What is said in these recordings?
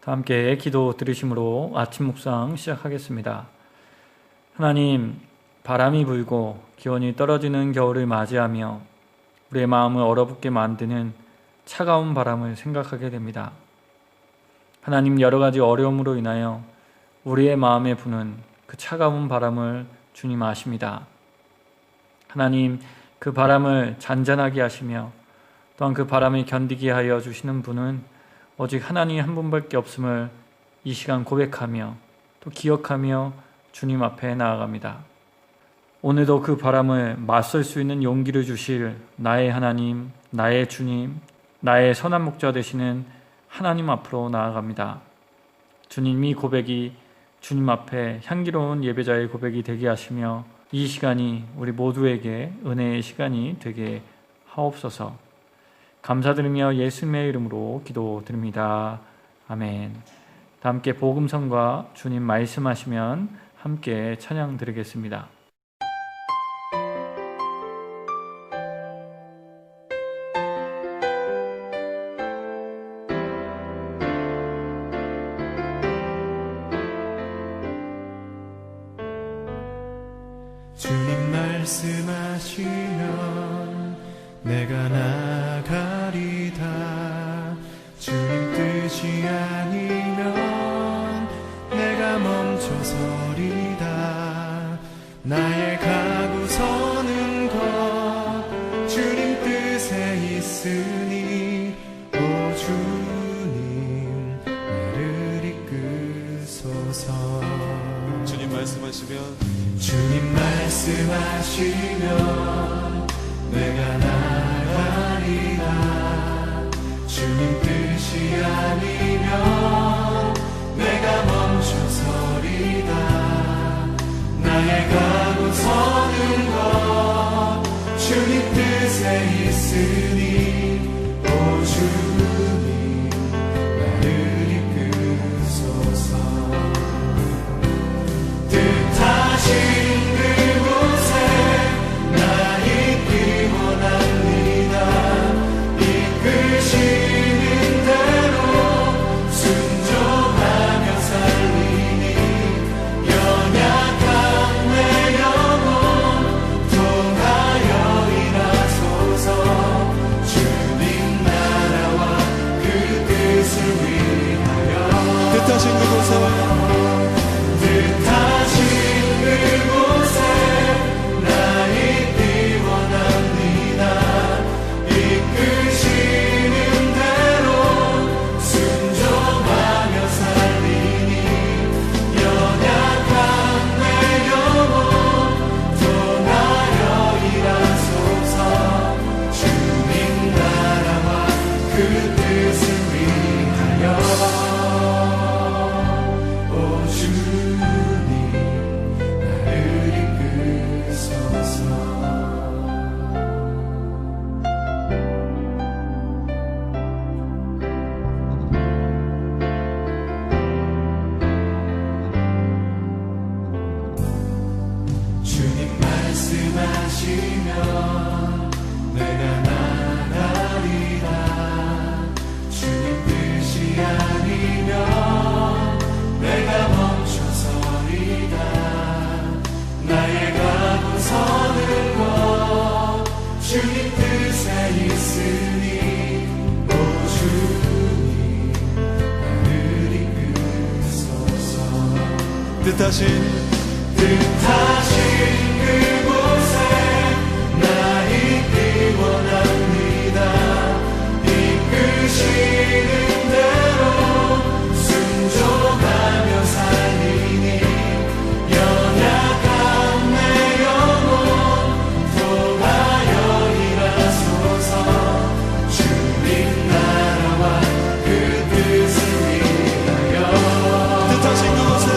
다 함께 기도 들으심으로 아침 묵상 시작하겠습니다. 하나님, 바람이 불고 기온이 떨어지는 겨울을 맞이하며 우리의 마음을 얼어붙게 만드는 차가운 바람을 생각하게 됩니다. 하나님, 여러 가지 어려움으로 인하여 우리의 마음에 부는 그 차가운 바람을 주님 아십니다. 하나님, 그 바람을 잔잔하게 하시며 또한 그 바람을 견디게 하여 주시는 분은 오직 하나님 한 분밖에 없음을 이 시간 고백하며 또 기억하며 주님 앞에 나아갑니다. 오늘도 그 바람을 맞설 수 있는 용기를 주실 나의 하나님, 나의 주님, 나의 선한 목자 되시는 하나님 앞으로 나아갑니다. 주님, 이 고백이 주님 앞에 향기로운 예배자의 고백이 되게 하시며 이 시간이 우리 모두에게 은혜의 시간이 되게 하옵소서. 감사드리며 예수님의 이름으로 기도드립니다. 아멘. 다 함께 복음성과 주님 말씀하시면 함께 찬양 드리겠습니다. 주님 말씀하시면 내가 나가리다. 주님 뜻이 아니면 내가 멈춰서리다. 나의 가고 서는 것 주님 뜻에 있으니 오 주님 나를 이끄소서. 주님 말씀하시면 내가 나가리다. 주님 뜻이 아니면 내가 멈춰서리다. 나의 가고 서는 것 주님 뜻에 있으니 오 주님 나를 이끄소서. 뜻하신 그곳에 나 있기 원합니다. 이끄시는 대로 순종하며 살리니 연약한 내 영혼 통하여 일하소서. 주님 나라와 그 뜻을 위하여 뜻하신 그곳에 나 있기 원합니다. 이끄시는 대로 순종하며 살리니 연약한 내 영혼 통하여 일하소서. 주님 나라와 그 뜻을 위하여 오 주님 나를 이끄소서. 주님 말씀하시면 내가 나가리라. 주님 뜻이 아니면 내가 멈춰서리다. 나의 가고 서는 것 주님 뜻에 있으니 오 주님 나를 이끄소서. 뜻하신 그곳에 나 있기 원합니다. 이끄시는 대로 순종하며 살리니 연약한 내 영혼 통하여 일하소서. 주님 나라와 그 뜻을 위하여 뜻하신 그곳에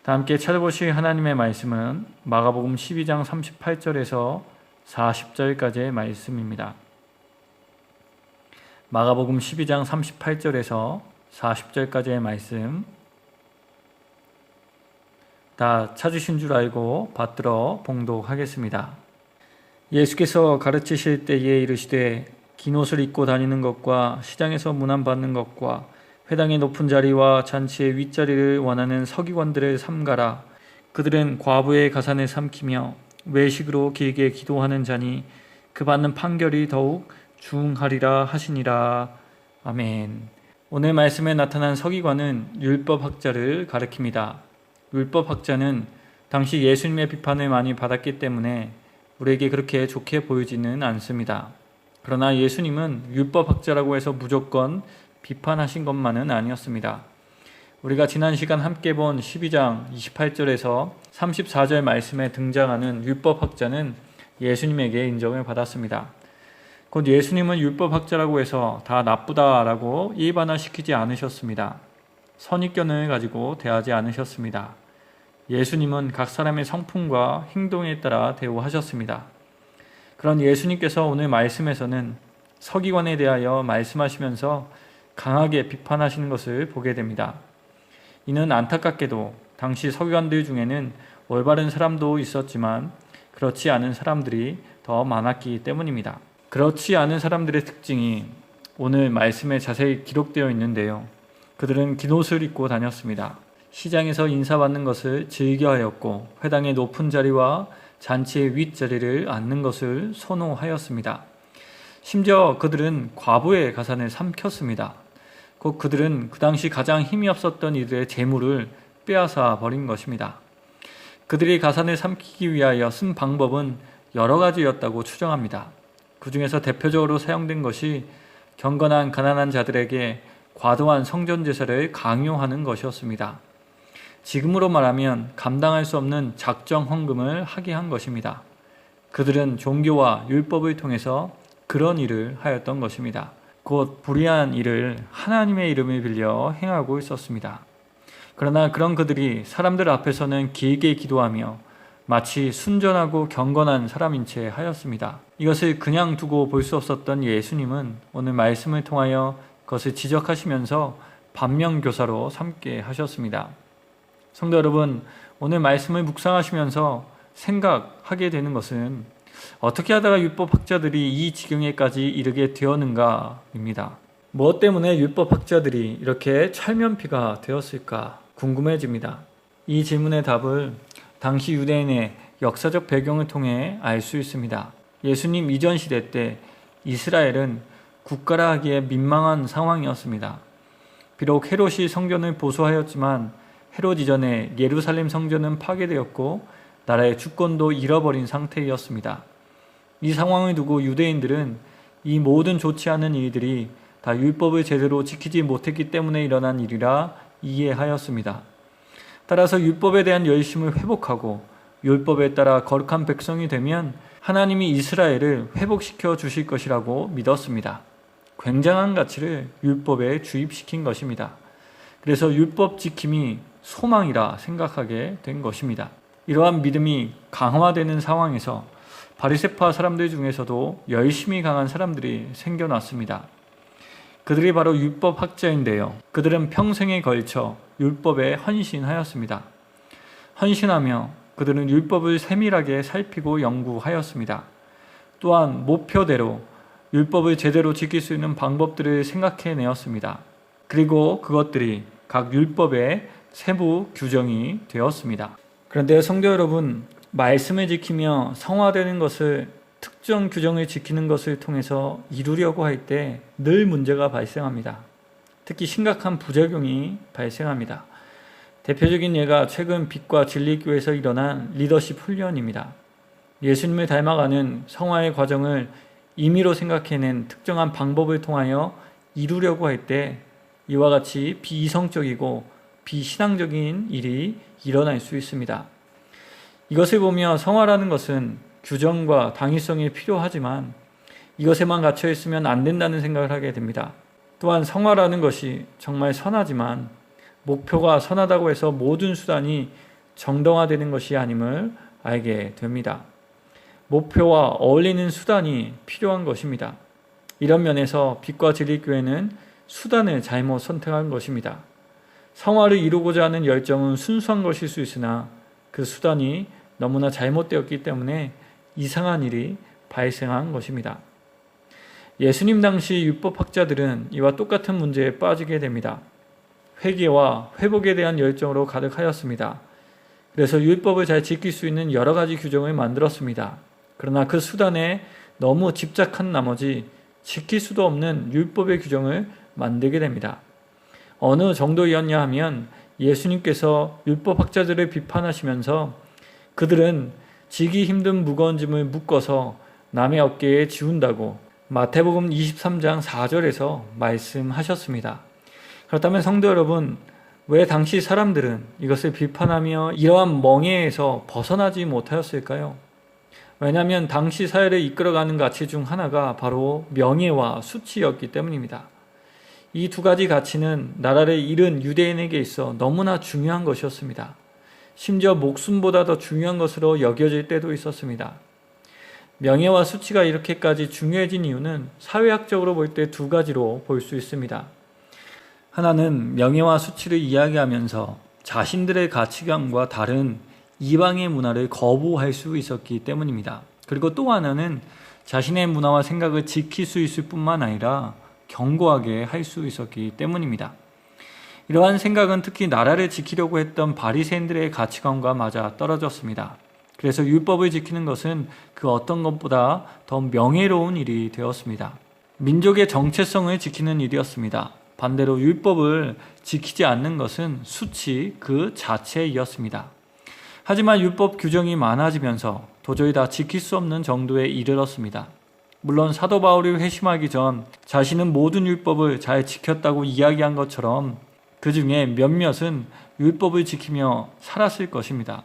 다 함께 찾아보실 하나님의 말씀은 마가복음 12장 38절에서 40절까지의 말씀입니다. 마가복음 12장 38절에서 40절까지의 말씀, 다 찾으신 줄 알고 받들어 봉독하겠습니다. 예수께서 가르치실 때에 이르시되 긴 옷을 입고 다니는 것과 시장에서 문안받는 것과 회당의 높은 자리와 잔치의 윗자리를 원하는 서기관들을 삼가라. 그들은 과부의 가산을 삼키며 외식으로 길게 기도하는 자니 그 받는 판결이 더욱 중하리라 하시니라. 아멘. 오늘 말씀에 나타난 서기관은 율법학자를 가리킵니다. 율법학자는 당시 예수님의 비판을 많이 받았기 때문에 우리에게 그렇게 좋게 보이지는 않습니다. 그러나 예수님은 율법학자라고 해서 무조건 비판하신 것만은 아니었습니다. 우리가 지난 시간 함께 본 12장 28절에서 34절 말씀에 등장하는 율법학자는 예수님에게 인정을 받았습니다. 곧 예수님은 율법학자라고 해서 다 나쁘다라고 일반화시키지 않으셨습니다. 선입견을 가지고 대하지 않으셨습니다. 예수님은 각 사람의 성품과 행동에 따라 대우하셨습니다. 그런 예수님께서 오늘 말씀에서는 서기관에 대하여 말씀하시면서 강하게 비판하시는 것을 보게 됩니다. 이는 안타깝게도 당시 서기관들 중에는 올바른 사람도 있었지만 그렇지 않은 사람들이 더 많았기 때문입니다. 그렇지 않은 사람들의 특징이 오늘 말씀에 자세히 기록되어 있는데요. 그들은 긴 옷을 입고 다녔습니다. 시장에서 인사받는 것을 즐겨하였고 회당의 높은 자리와 잔치의 윗자리를 앉는 것을 선호하였습니다. 심지어 그들은 과부의 가산을 삼켰습니다. 곧 그들은 그 당시 가장 힘이 없었던 이들의 재물을 빼앗아 버린 것입니다. 그들이 가산을 삼키기 위하여 쓴 방법은 여러 가지였다고 추정합니다. 그 중에서 대표적으로 사용된 것이 경건한 가난한 자들에게 과도한 성전제사를 강요하는 것이었습니다. 지금으로 말하면 감당할 수 없는 작정 헌금을 하게 한 것입니다. 그들은 종교와 율법을 통해서 그런 일을 하였던 것입니다. 곧 불의한 일을 하나님의 이름을 빌려 행하고 있었습니다. 그러나 그런 그들이 사람들 앞에서는 길게 기도하며 마치 순전하고 경건한 사람인 채 하였습니다. 이것을 그냥 두고 볼 수 없었던 예수님은 오늘 말씀을 통하여 그것을 지적하시면서 반면교사로 삼게 하셨습니다. 성도 여러분, 오늘 말씀을 묵상하시면서 생각하게 되는 것은 어떻게 하다가 율법학자들이 이 지경에까지 이르게 되었는가입니다. 무엇 때문에 율법학자들이 이렇게 철면피가 되었을까 궁금해집니다. 이 질문의 답을 당시 유대인의 역사적 배경을 통해 알 수 있습니다. 예수님 이전 시대 때 이스라엘은 국가라 하기에 민망한 상황이었습니다. 비록 헤롯이 성전을 보수하였지만 헤롯 이전에 예루살렘 성전은 파괴되었고 나라의 주권도 잃어버린 상태였습니다. 이 상황을 두고 유대인들은 이 모든 좋지 않은 일들이 다 율법을 제대로 지키지 못했기 때문에 일어난 일이라 이해하였습니다. 따라서 율법에 대한 열심을 회복하고 율법에 따라 거룩한 백성이 되면 하나님이 이스라엘을 회복시켜 주실 것이라고 믿었습니다. 굉장한 가치를 율법에 주입시킨 것입니다. 그래서 율법 지킴이 소망이라 생각하게 된 것입니다. 이러한 믿음이 강화되는 상황에서 바리새파 사람들 중에서도 열심히 강한 사람들이 생겨났습니다. 그들이 바로 율법학자인데요. 그들은 평생에 걸쳐 율법에 헌신하였습니다. 헌신하며 그들은 율법을 세밀하게 살피고 연구하였습니다. 또한 목표대로 율법을 제대로 지킬 수 있는 방법들을 생각해내었습니다. 그리고 그것들이 각 율법의 세부 규정이 되었습니다. 그런데 성도 여러분, 말씀을 지키며 성화되는 것을 특정 규정을 지키는 것을 통해서 이루려고 할 때 늘 문제가 발생합니다. 특히 심각한 부작용이 발생합니다. 대표적인 예가 최근 빛과 진리교회에서 일어난 리더십 훈련입니다. 예수님을 닮아가는 성화의 과정을 임의로 생각해낸 특정한 방법을 통하여 이루려고 할 때 이와 같이 비이성적이고 비신앙적인 일이 일어날 수 있습니다. 이것을 보며 성화라는 것은 규정과 당위성이 필요하지만 이것에만 갇혀 있으면 안 된다는 생각을 하게 됩니다. 또한 성화라는 것이 정말 선하지만 목표가 선하다고 해서 모든 수단이 정당화되는 것이 아님을 알게 됩니다. 목표와 어울리는 수단이 필요한 것입니다. 이런 면에서 빛과 진리 교회는 수단을 잘못 선택한 것입니다. 성화를 이루고자 하는 열정은 순수한 것일 수 있으나 그 수단이 너무나 잘못되었기 때문에 이상한 일이 발생한 것입니다. 예수님 당시 율법학자들은 이와 똑같은 문제에 빠지게 됩니다. 회개와 회복에 대한 열정으로 가득하였습니다. 그래서 율법을 잘 지킬 수 있는 여러 가지 규정을 만들었습니다. 그러나 그 수단에 너무 집착한 나머지 지킬 수도 없는 율법의 규정을 만들게 됩니다. 어느 정도였냐 하면 예수님께서 율법학자들을 비판하시면서 그들은 지기 힘든 무거운 짐을 묶어서 남의 어깨에 지운다고 마태복음 23장 4절에서 말씀하셨습니다. 그렇다면 성도 여러분, 왜 당시 사람들은 이것을 비판하며 이러한 멍에에서 벗어나지 못하였을까요? 왜냐하면 당시 사회를 이끌어가는 가치 중 하나가 바로 명예와 수치였기 때문입니다. 이 두 가지 가치는 나라를 잃은 유대인에게 있어 너무나 중요한 것이었습니다. 심지어 목숨보다 더 중요한 것으로 여겨질 때도 있었습니다. 명예와 수치가 이렇게까지 중요해진 이유는 사회학적으로 볼 때 두 가지로 볼 수 있습니다. 하나는 명예와 수치를 이야기하면서 자신들의 가치관과 다른 이방의 문화를 거부할 수 있었기 때문입니다. 그리고 또 하나는 자신의 문화와 생각을 지킬 수 있을 뿐만 아니라 견고하게 할 수 있었기 때문입니다. 이러한 생각은 특히 나라를 지키려고 했던 바리새인들의 가치관과 맞아 떨어졌습니다. 그래서 율법을 지키는 것은 그 어떤 것보다 더 명예로운 일이 되었습니다. 민족의 정체성을 지키는 일이었습니다. 반대로 율법을 지키지 않는 것은 수치 그 자체이었습니다. 하지만 율법 규정이 많아지면서 도저히 다 지킬 수 없는 정도에 이르렀습니다. 물론 사도 바울이 회심하기 전 자신은 모든 율법을 잘 지켰다고 이야기한 것처럼 그 중에 몇몇은 율법을 지키며 살았을 것입니다.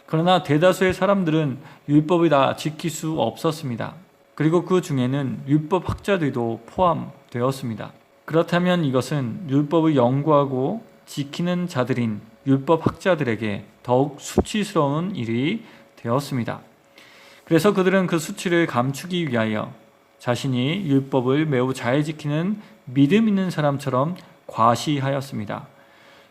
그러나 대다수의 사람들은 율법을 다 지킬 수 없었습니다. 그리고 그 중에는 율법학자들도 포함되었습니다. 그렇다면 이것은 율법을 연구하고 지키는 자들인 율법학자들에게 더욱 수치스러운 일이 되었습니다. 그래서 그들은 그 수치를 감추기 위하여 자신이 율법을 매우 잘 지키는 믿음 있는 사람처럼 과시하였습니다.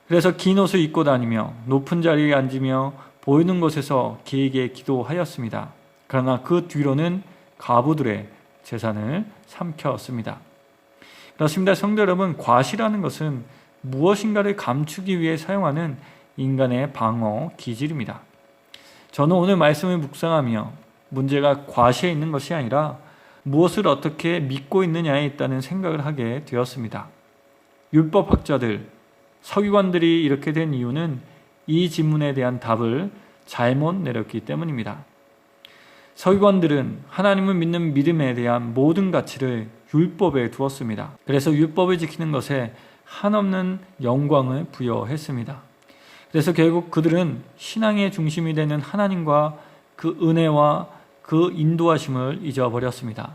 그래서 긴 옷을 입고 다니며 높은 자리에 앉으며 보이는 곳에서 길게 기도하였습니다. 그러나 그 뒤로는 가부들의 재산을 삼켰습니다. 그렇습니다. 성도 여러분, 과시라는 것은 무엇인가를 감추기 위해 사용하는 인간의 방어 기질입니다. 저는 오늘 말씀을 묵상하며 문제가 과시에 있는 것이 아니라 무엇을 어떻게 믿고 있느냐에 있다는 생각을 하게 되었습니다. 율법학자들, 서기관들이 이렇게 된 이유는 이 질문에 대한 답을 잘못 내렸기 때문입니다. 서기관들은 하나님을 믿는 믿음에 대한 모든 가치를 율법에 두었습니다. 그래서 율법을 지키는 것에 한없는 영광을 부여했습니다. 그래서 결국 그들은 신앙의 중심이 되는 하나님과 그 은혜와 그 인도하심을 잊어버렸습니다.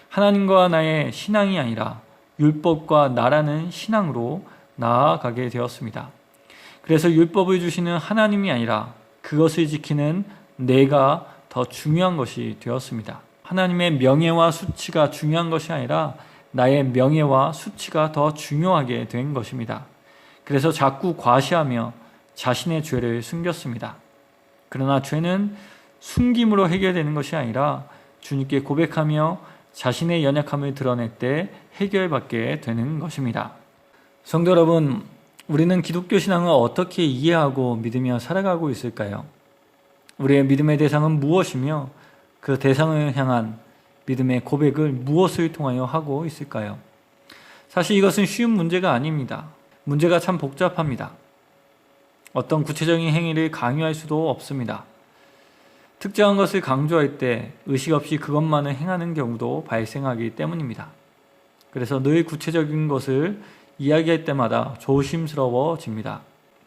하나님과 나의 신앙이 아니라 율법과 나라는 신앙으로 나아가게 되었습니다. 그래서 율법을 주시는 하나님이 아니라 그것을 지키는 내가 더 중요한 것이 되었습니다. 하나님의 명예와 수치가 중요한 것이 아니라 나의 명예와 수치가 더 중요하게 된 것입니다. 그래서 자꾸 과시하며 자신의 죄를 숨겼습니다. 그러나 죄는 숨김으로 해결되는 것이 아니라 주님께 고백하며 자신의 연약함을 드러낼 때 해결받게 되는 것입니다. 성도 여러분, 우리는 기독교 신앙을 어떻게 이해하고 믿으며 살아가고 있을까요? 우리의 믿음의 대상은 무엇이며 그 대상을 향한 믿음의 고백을 무엇을 통하여 하고 있을까요? 사실 이것은 쉬운 문제가 아닙니다. 문제가 참 복잡합니다. 어떤 구체적인 행위를 강요할 수도 없습니다. 특정한 것을 강조할 때 의식 없이 그것만을 행하는 경우도 발생하기 때문입니다. 그래서 늘 구체적인 것을 이야기할 때마다 조심스러워집니다.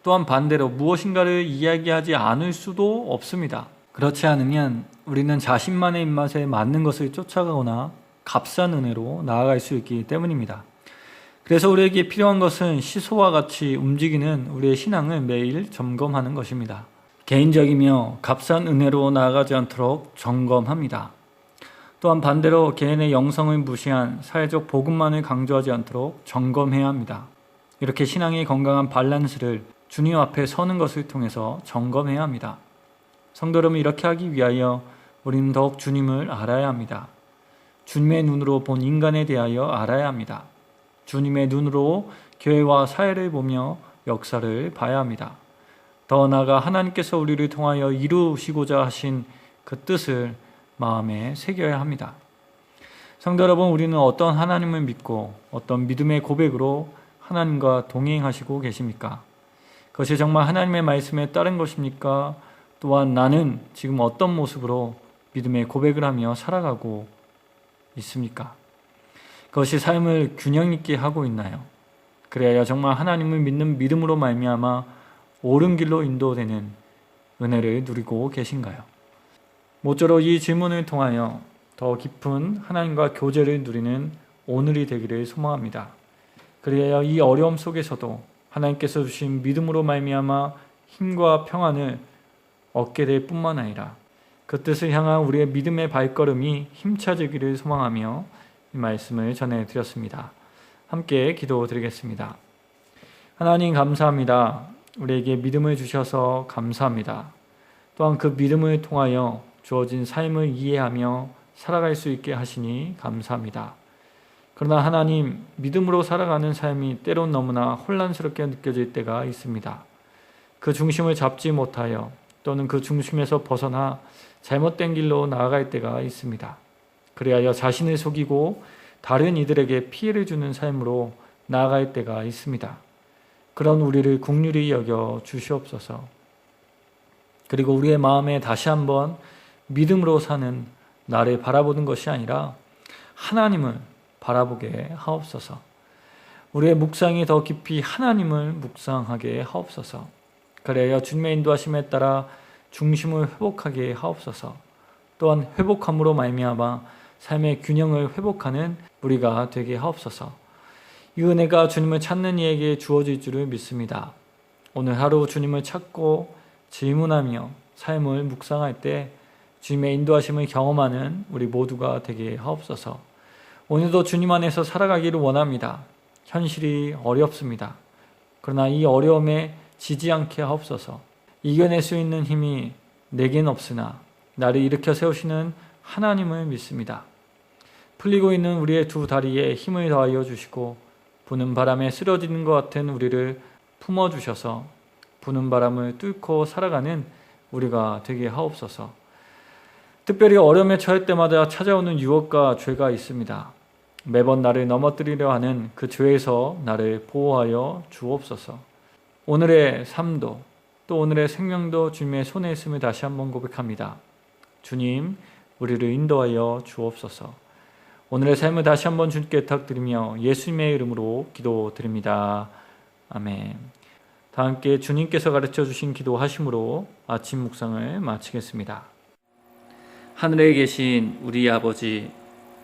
또한 반대로 무엇인가를 이야기하지 않을 수도 없습니다. 그렇지 않으면 우리는 자신만의 입맛에 맞는 것을 쫓아가거나 값싼 은혜로 나아갈 수 있기 때문입니다. 그래서 우리에게 필요한 것은 시소와 같이 움직이는 우리의 신앙을 매일 점검하는 것입니다. 개인적이며 값싼 은혜로 나아가지 않도록 점검합니다. 또한 반대로 개인의 영성을 무시한 사회적 복음만을 강조하지 않도록 점검해야 합니다. 이렇게 신앙의 건강한 밸런스를 주님 앞에 서는 것을 통해서 점검해야 합니다. 성도 여러분, 이렇게 하기 위하여 우리는 더욱 주님을 알아야 합니다. 주님의 눈으로 본 인간에 대하여 알아야 합니다. 주님의 눈으로 교회와 사회를 보며 역사를 봐야 합니다. 더 나아가 하나님께서 우리를 통하여 이루시고자 하신 그 뜻을 마음에 새겨야 합니다. 성도 여러분, 우리는 어떤 하나님을 믿고 어떤 믿음의 고백으로 하나님과 동행하시고 계십니까? 그것이 정말 하나님의 말씀에 따른 것입니까? 또한 나는 지금 어떤 모습으로 믿음의 고백을 하며 살아가고 있습니까? 그것이 삶을 균형 있게 하고 있나요? 그래야 정말 하나님을 믿는 믿음으로 말미암아 옳은 길로 인도되는 은혜를 누리고 계신가요? 모쪼록 이 질문을 통하여 더 깊은 하나님과 교제를 누리는 오늘이 되기를 소망합니다. 그래야 이 어려움 속에서도 하나님께서 주신 믿음으로 말미암아 힘과 평안을 얻게 될 뿐만 아니라 그 뜻을 향한 우리의 믿음의 발걸음이 힘차지기를 소망하며 이 말씀을 전해드렸습니다. 함께 기도드리겠습니다. 하나님 감사합니다. 우리에게 믿음을 주셔서 감사합니다. 또한 그 믿음을 통하여 주어진 삶을 이해하며 살아갈 수 있게 하시니 감사합니다. 그러나 하나님, 믿음으로 살아가는 삶이 때론 너무나 혼란스럽게 느껴질 때가 있습니다. 그 중심을 잡지 못하여 또는 그 중심에서 벗어나 잘못된 길로 나아갈 때가 있습니다. 그리하여 자신을 속이고 다른 이들에게 피해를 주는 삶으로 나아갈 때가 있습니다. 그런 우리를 긍휼히 여겨 주시옵소서. 그리고 우리의 마음에 다시 한번 믿음으로 사는 나를 바라보는 것이 아니라 하나님을 바라보게 하옵소서. 우리의 묵상이 더 깊이 하나님을 묵상하게 하옵소서. 그래야 주님의 인도하심에 따라 중심을 회복하게 하옵소서. 또한 회복함으로 말미암아 삶의 균형을 회복하는 우리가 되게 하옵소서. 이 은혜가 주님을 찾는 이에게 주어질 줄을 믿습니다. 오늘 하루 주님을 찾고 질문하며 삶을 묵상할 때 주님의 인도하심을 경험하는 우리 모두가 되게 하옵소서. 오늘도 주님 안에서 살아가기를 원합니다. 현실이 어렵습니다. 그러나 이 어려움에 지지 않게 하옵소서. 이겨낼 수 있는 힘이 내겐 없으나 나를 일으켜 세우시는 하나님을 믿습니다. 풀리고 있는 우리의 두 다리에 힘을 더하여 주시고 부는 바람에 쓰러지는 것 같은 우리를 품어주셔서 부는 바람을 뚫고 살아가는 우리가 되게 하옵소서. 특별히 어려움에 처할 때마다 찾아오는 유혹과 죄가 있습니다. 매번 나를 넘어뜨리려 하는 그 죄에서 나를 보호하여 주옵소서. 오늘의 삶도 또 오늘의 생명도 주님의 손에 있음을 다시 한번 고백합니다. 주님, 우리를 인도하여 주옵소서. 오늘의 삶을 다시 한번 주님께 부탁드리며 예수님의 이름으로 기도드립니다. 아멘. 다 함께 주님께서 가르쳐 주신 기도하심으로 아침 묵상을 마치겠습니다. 하늘에 계신 우리 아버지,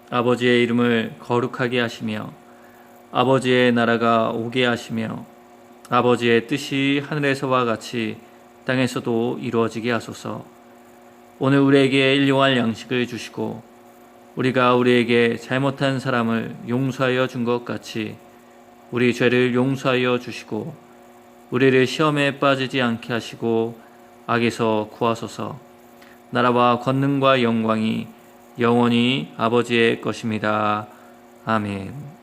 아버지의 이름을 거룩하게 하시며 아버지의 나라가 오게 하시며 아버지의 뜻이 하늘에서와 같이 땅에서도 이루어지게 하소서. 오늘 우리에게 일용할 양식을 주시고 우리가 우리에게 잘못한 사람을 용서하여 준 것 같이 우리 죄를 용서하여 주시고 우리를 시험에 빠지지 않게 하시고 악에서 구하소서. 나라와 권능과 영광이 영원히 아버지의 것입니다. 아멘.